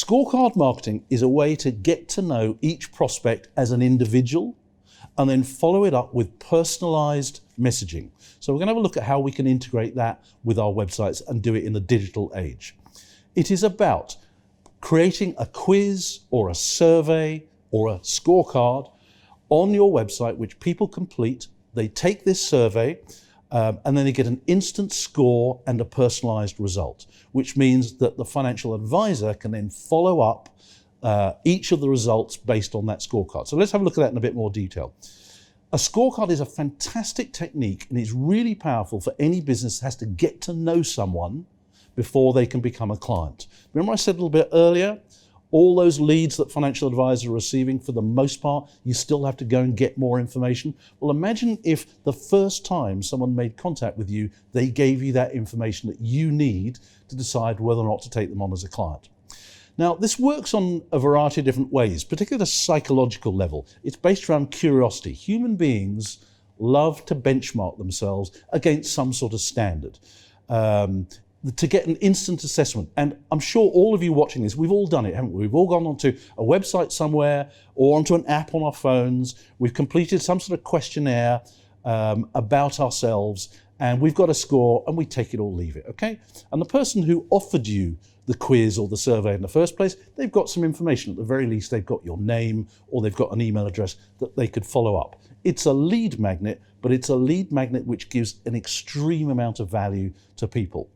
Scorecard marketing is a way to get to know each prospect as an individual and then follow it up with personalized messaging. So we're going to have a look at how we can integrate that with our websites and do it in the digital age. It is about creating a quiz or a survey or a scorecard on your website which people complete. They take this survey and then they get an instant score and a personalized result, which means that the financial advisor can then follow up each of the results based on that scorecard. So let's have a look at that in a bit more detail. A scorecard is a fantastic technique and it's really powerful for any business that has to get to know someone before they can become a client. Remember I said a little bit earlier, all those leads that financial advisors are receiving, for the most part, you still have to go and get more information. Well, imagine if the first time someone made contact with you, they gave you that information that you need to decide whether or not to take them on as a client. Now, this works on a variety of different ways, particularly at a psychological level. It's based around curiosity. Human beings love to benchmark themselves against some sort of standard. To get an instant assessment. And I'm sure all of you watching this, we've all done it, haven't we? We've all gone onto a website somewhere or onto an app on our phones. We've completed some sort of questionnaire about ourselves and we've got a score and we take it or leave it, okay? And the person who offered you the quiz or the survey in the first place, they've got some information. At the very least, they've got your name or they've got an email address that they could follow up. It's a lead magnet, but it's a lead magnet which gives an extreme amount of value to people.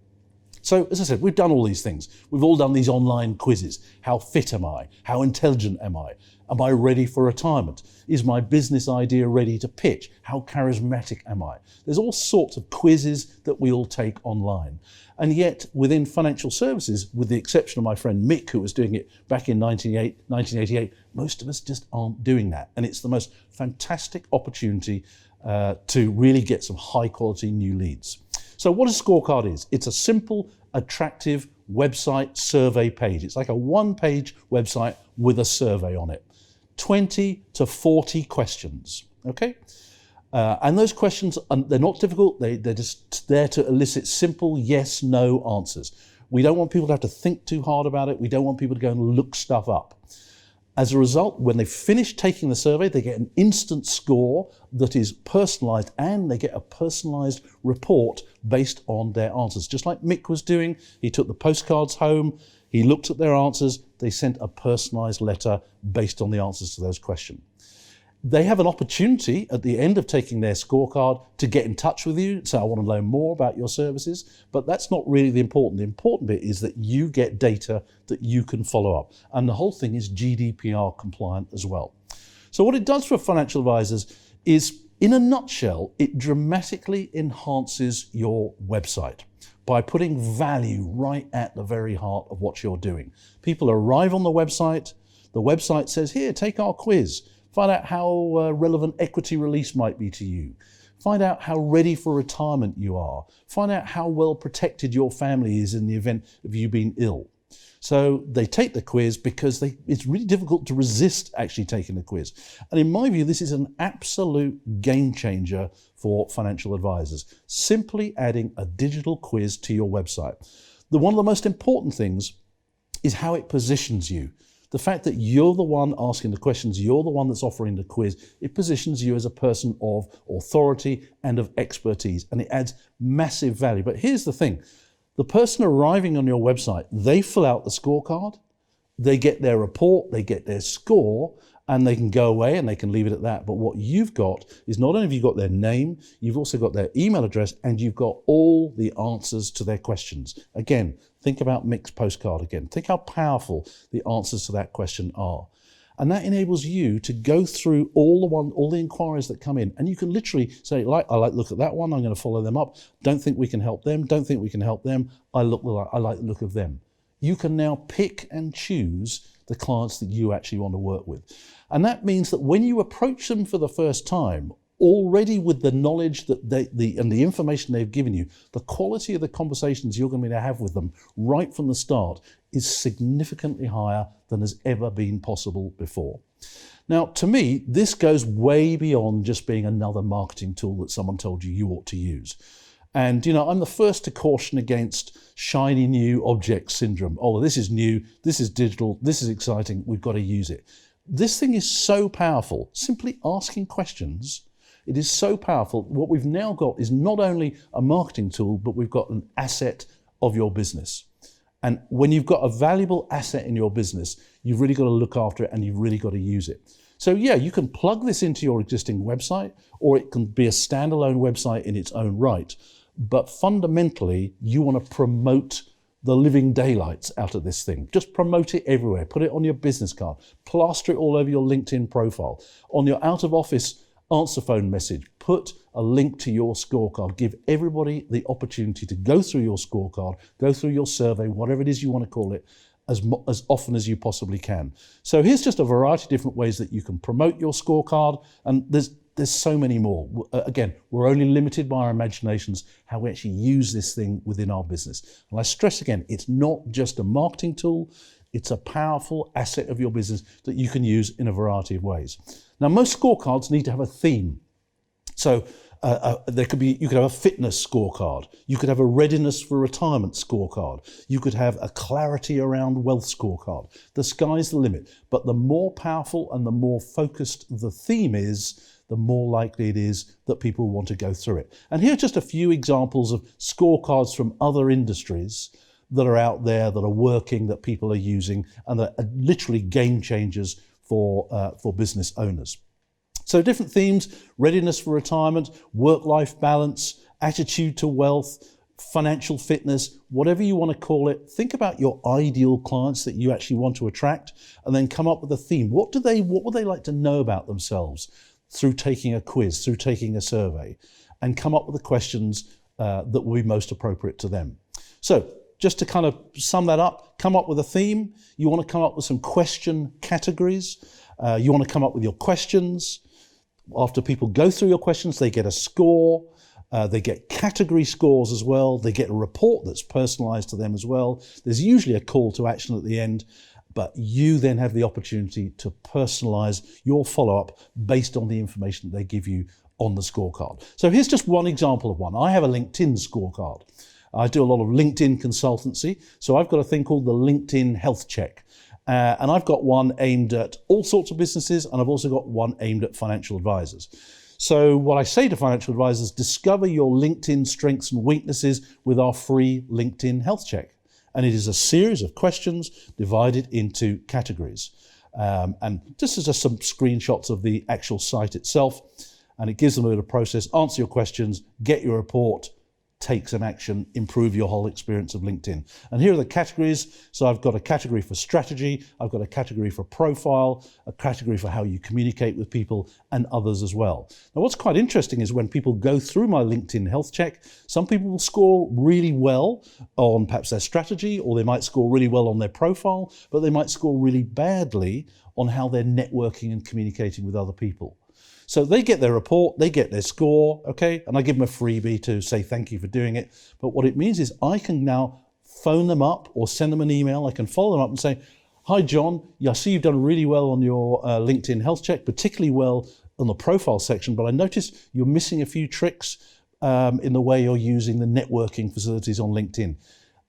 So, as I said, we've done all these things. We've all done these online quizzes. How fit am I? How intelligent am I? Am I ready for retirement? Is my business idea ready to pitch? How charismatic am I? There's all sorts of quizzes that we all take online. And yet, within financial services, with the exception of my friend Mick, who was doing it back in 1988, most of us just aren't doing that. And it's the most fantastic opportunity to really get some high quality new leads. So what a scorecard is, it's a simple, attractive website survey page. It's like a one-page website with a survey on it. 20 to 40 questions, okay? And those questions, they're not difficult, they're just there to elicit simple yes, no answers. We don't want people to have to think too hard about it. We don't want people to go and look stuff up. As a result, when they finish taking the survey, they get an instant score that is personalized and they get a personalized report based on their answers. Just like Mick was doing, he took the postcards home, he looked at their answers, they sent a personalized letter based on the answers to those questions. They have an opportunity at the end of taking their scorecard to get in touch with you, say, I want to learn more about your services, but that's not really the important. The important bit is that you get data that you can follow up. And the whole thing is GDPR compliant as well. So what it does for financial advisors is, in a nutshell, it dramatically enhances your website by putting value right at the very heart of what you're doing. People arrive on the website says, here, take our quiz. Find out how relevant equity release might be to you. Find out how ready for retirement you are. Find out how well protected your family is in the event of you being ill. So they take the quiz because it's really difficult to resist actually taking the quiz. And in my view, this is an absolute game changer for financial advisors. Simply adding a digital quiz to your website. One of the most important things is how it positions you. The fact that you're the one asking the questions, you're the one that's offering the quiz, it positions you as a person of authority and of expertise, and it adds massive value. But here's the thing, the person arriving on your website, they fill out the scorecard, they get their report, they get their score, and they can go away and they can leave it at that. But what you've got is not only have you got their name, you've also got their email address and you've got all the answers to their questions. Again, think about Mick's postcard again. Think how powerful the answers to that question are. And that enables you to go through all the inquiries that come in. And you can literally say, I like look at that one, I'm going to follow them up. Don't think we can help them, don't think we can help them. I like the look of them. You can now pick and choose the clients that you actually want to work with. And that means that when you approach them for the first time, already with the knowledge that and the information they've given you, the quality of the conversations you're going to be able to have with them right from the start is significantly higher than has ever been possible before. Now, to me, this goes way beyond just being another marketing tool that someone told you you ought to use. And, you know, I'm the first to caution against shiny new object syndrome. Oh, this is new, this is digital, this is exciting, we've got to use it. This thing is so powerful. Simply asking questions, it is so powerful. What we've now got is not only a marketing tool, but we've got an asset of your business. And when you've got a valuable asset in your business, you've really got to look after it and you've really got to use it. So yeah, you can plug this into your existing website, or it can be a standalone website in its own right. But fundamentally, you want to promote the living daylights out of this thing. Just promote it everywhere. Put it on your business card. Plaster it all over your LinkedIn profile. On your out of office answer phone message, put a link to your scorecard. Give everybody the opportunity to go through your scorecard, go through your survey, whatever it is you want to call it, as often as you possibly can. So here's just a variety of different ways that you can promote your scorecard, and there's so many more. Again, we're only limited by our imaginations how we actually use this thing within our business. And I stress again, it's not just a marketing tool, it's a powerful asset of your business that you can use in a variety of ways. Now, most scorecards need to have a theme. So you could have a fitness scorecard. You could have a readiness for retirement scorecard. You could have a clarity around wealth scorecard. The sky's the limit. But the more powerful and the more focused the theme is, the more likely it is that people want to go through it. And here are just a few examples of scorecards from other industries that are out there, that are working, that people are using, and that are literally game changers for business owners. So different themes: readiness for retirement, work-life balance, attitude to wealth, financial fitness, whatever you want to call it. Think about your ideal clients that you actually want to attract, and then come up with a theme. What would they like to know about themselves through taking a quiz, through taking a survey, and come up with the questions that will be most appropriate to them. So just to kind of sum that up, come up with a theme. You want to come up with some question categories. You want to come up with your questions. After people go through your questions, they get a score. They get category scores as well. They get a report that's personalized to them as well. There's usually a call to action at the end, but you then have the opportunity to personalize your follow-up based on the information that they give you on the scorecard. So here's just one example of one. I have a LinkedIn scorecard. I do a lot of LinkedIn consultancy, so I've got a thing called the LinkedIn Health Check. And I've got one aimed at all sorts of businesses, and I've also got one aimed at financial advisors. So what I say to financial advisors, discover your LinkedIn strengths and weaknesses with our free LinkedIn Health Check. And it is a series of questions divided into categories. And this is just some screenshots of the actual site itself. And it gives them a bit of process: answer your questions, get your report, take some action, improve your whole experience of LinkedIn. And here are the categories. So I've got a category for strategy, I've got a category for profile, a category for how you communicate with people, and others as well. Now, what's quite interesting is when people go through my LinkedIn Health Check, some people will score really well on perhaps their strategy, or they might score really well on their profile, but they might score really badly on how they're networking and communicating with other people. So they get their report, they get their score, okay? And I give them a freebie to say thank you for doing it. But what it means is I can now phone them up or send them an email. I can follow them up and say, hi, John, I see you've done really well on your LinkedIn Health Check, particularly well on the profile section, but I noticed you're missing a few tricks in the way you're using the networking facilities on LinkedIn.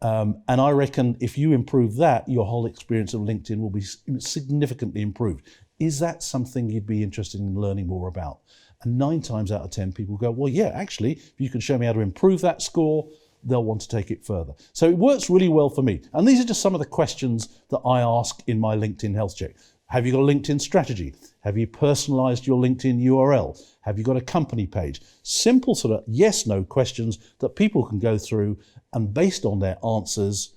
And I reckon if you improve that, your whole experience of LinkedIn will be significantly improved. Is that something you'd be interested in learning more about? And 9 times out of 10, people go, well, yeah, actually, if you can show me how to improve that score, they'll want to take it further. So it works really well for me. And these are just some of the questions that I ask in my LinkedIn Health Check. Have you got a LinkedIn strategy? Have you personalized your LinkedIn URL? Have you got a company page? Simple sort of yes/no questions that people can go through, and based on their answers,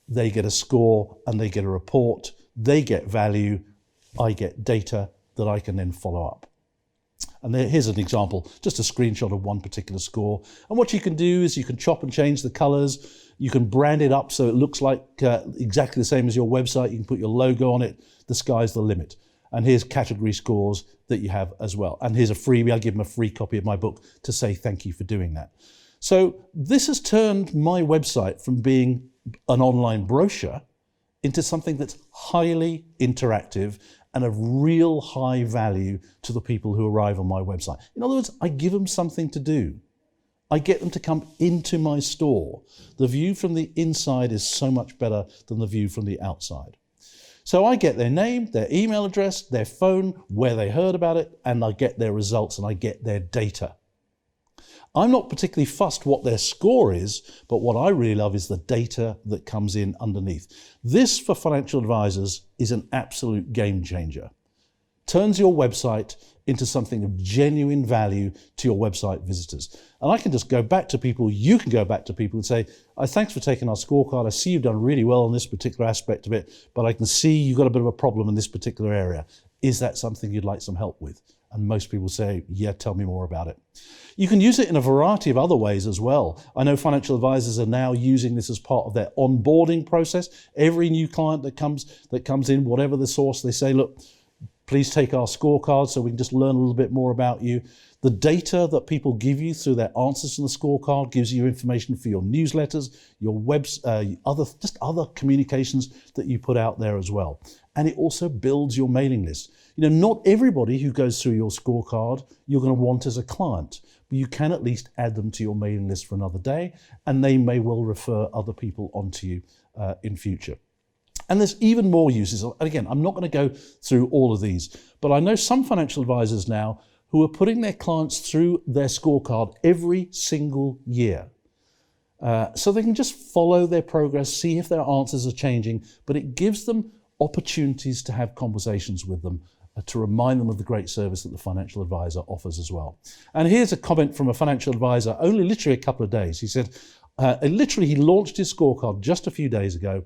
they get a score and they get a report, they get value, I get data that I can then follow up. And here's an example, just a screenshot of one particular score. And what you can do is you can chop and change the colors. You can brand it up so it looks like exactly the same as your website. You can put your logo on it. The sky's the limit. And here's category scores that you have as well. And here's a freebie. I give them a free copy of my book to say thank you for doing that. So this has turned my website from being an online brochure into something that's highly interactive and of real high value to the people who arrive on my website. In other words, I give them something to do. I get them to come into my store. The view from the inside is so much better than the view from the outside. So I get their name, their email address, their phone, where they heard about it, and I get their results and I get their data. I'm not particularly fussed what their score is, but what I really love is the data that comes in underneath. This, for financial advisors, is an absolute game changer. Turns your website into something of genuine value to your website visitors. And I can just go back to people, you can go back to people and say, thanks for taking our scorecard. I see you've done really well on this particular aspect of it, but I can see you've got a bit of a problem in this particular area. Is that something you'd like some help with? And most people say, yeah, tell me more about it. You can use it in a variety of other ways as well. I know financial advisors are now using this as part of their onboarding process. Every new client that comes in, whatever the source, they say, look, please take our scorecard so we can just learn a little bit more about you. The data that people give you through their answers to the scorecard gives you information for your newsletters, your other communications that you put out there as well. And it also builds your mailing list. You know, not everybody who goes through your scorecard you're going to want as a client, but you can at least add them to your mailing list for another day, and they may well refer other people onto you in future. And there's even more uses. And again, I'm not going to go through all of these, but I know some financial advisors now who are putting their clients through their scorecard every single year. So they can just follow their progress, see if their answers are changing, but it gives them opportunities to have conversations with them to remind them of the great service that the financial advisor offers as well. And here's a comment from a financial advisor, only literally a couple of days. He said, he launched his scorecard just a few days ago.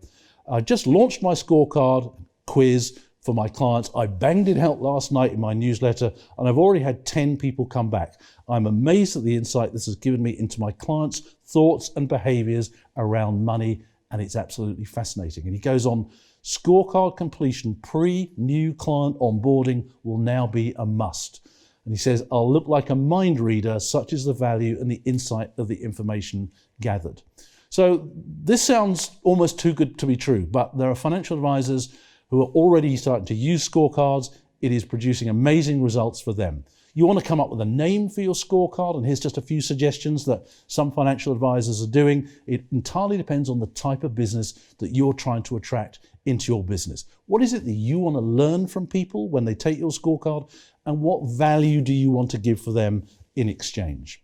I just launched my scorecard quiz for my clients. I banged it out last night in my newsletter, and I've already had 10 people come back. I'm amazed at the insight this has given me into my clients' thoughts and behaviors around money, and it's absolutely fascinating. And he goes on, scorecard completion pre-new client onboarding will now be a must. And he says, I'll look like a mind reader, such is the value and the insight of the information gathered. So this sounds almost too good to be true, but there are financial advisors who are already starting to use scorecards. It is producing amazing results for them. You want to come up with a name for your scorecard, and here's just a few suggestions that some financial advisors are doing. It entirely depends on the type of business that you're trying to attract into your business. What is it that you want to learn from people when they take your scorecard, and what value do you want to give for them in exchange?